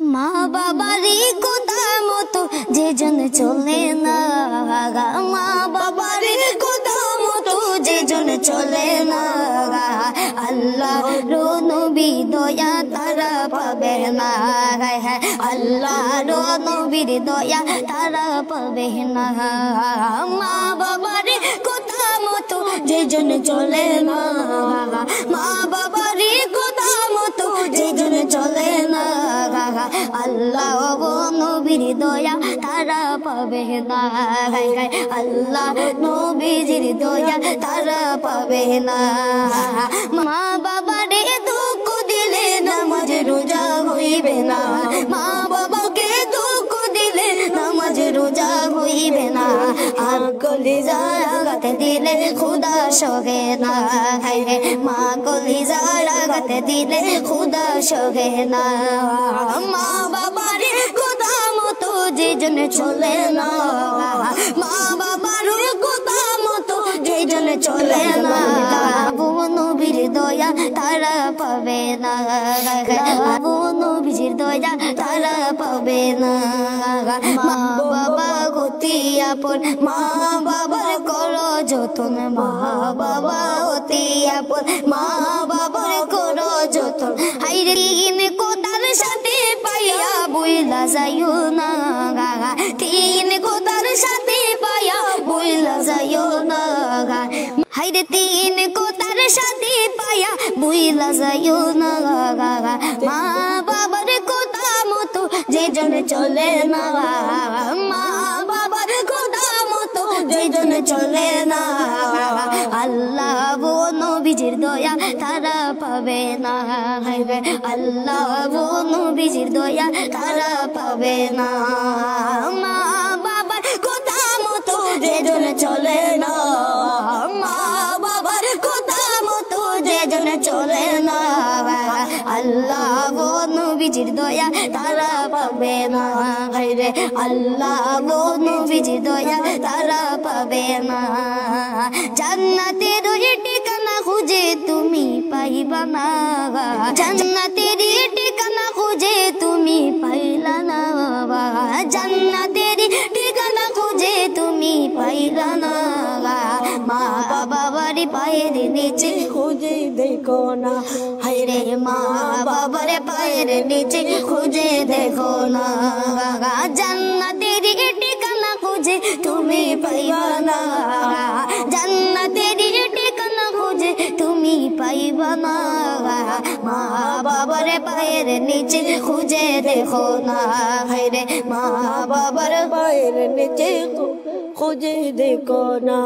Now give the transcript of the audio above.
মা বাবারই কথা মতো যে জন চলে না, মা বাবারই কথা মতো যে জন চলে না, আল্লাহর নবী দয়া তারা পাবে না, আল্লাহর নবীর দয়া তারা পাবে না। মা বাবার কথা মতো যে জন চলে না, মা বাবার কথা মতো যে জন চলে না, আল্লাহ নবীর দয়া তারা পাবে না, আল্লাহ নবীর দয়া তারা পাবে না। মা বাবারে দুঃখ দিলে নামাজ রোজা হইবে না, মা বাবাকে দুঃখ দিলে নামাজ রোজা হইবে না, আর কলিজার আঘাত দিলে খুদা সহে না, মা কলিজার আঘাত দিলে খুদা সহে না। মা বাবার কথা মতো যে জন চলে না, মা বাবার কথা মতো যে জন চলে না, আবু নবীর দয়া তারা পাবে না, আবু নবীর দয়া তারা পাবে না। মা বাবা গতি আপন, মা বাবার করো যতন, মা বাবা অতি আপন, মা বাবার করো যতন, হাইরে তিন কোদার সাথে পাইয়া বইলা যাইও না, তিন কোদার সাথে পাইয়া বইলা যাইও না, হাইরে তিন কোদার সাথে পাইয়া বইলা যাইও না। মা বাবার কথা মতো যে জন চলে না, মা বাবার কথা মতো যে জন চলে না, আল্লাহ নবীজির দয়া তারা পাবে না, আল্লাহ নবীজির দয়া তারা পাবে না। মা বাবার কথা মতো যে জন চলে না, মা বাবার কথা মতো যে জন চলে না, আল্লাহ নবীজির দয়া তারা পাবে না, আল্লাহ নবীজির দয়া তারা পাবে না। জান্নাতের ঠিকানা খুঁজে তুমি পাইবা না, জান্নাতের ঠিকানা খুঁজে তুমি পাইলা না, জান্নাতের ঠিকানা খুঁজে তুমি পাইলা না। মা বাবার পায়ের নিচে খুঁজে দেখো না, হায়রে মা বাবার পায়ের নিচে খুঁজে দেখো না, জান্নাতের ঠিকানা খুঁজে তুমি পাইবা না, জান্নাতের ঠিকানা খুঁজে তুমি পাইবা না। মা বাবার পায়ের নিচে খুঁজে দেখো না, হায়রে মা বাবার পায়ের নিচে খুঁজে দেখো না।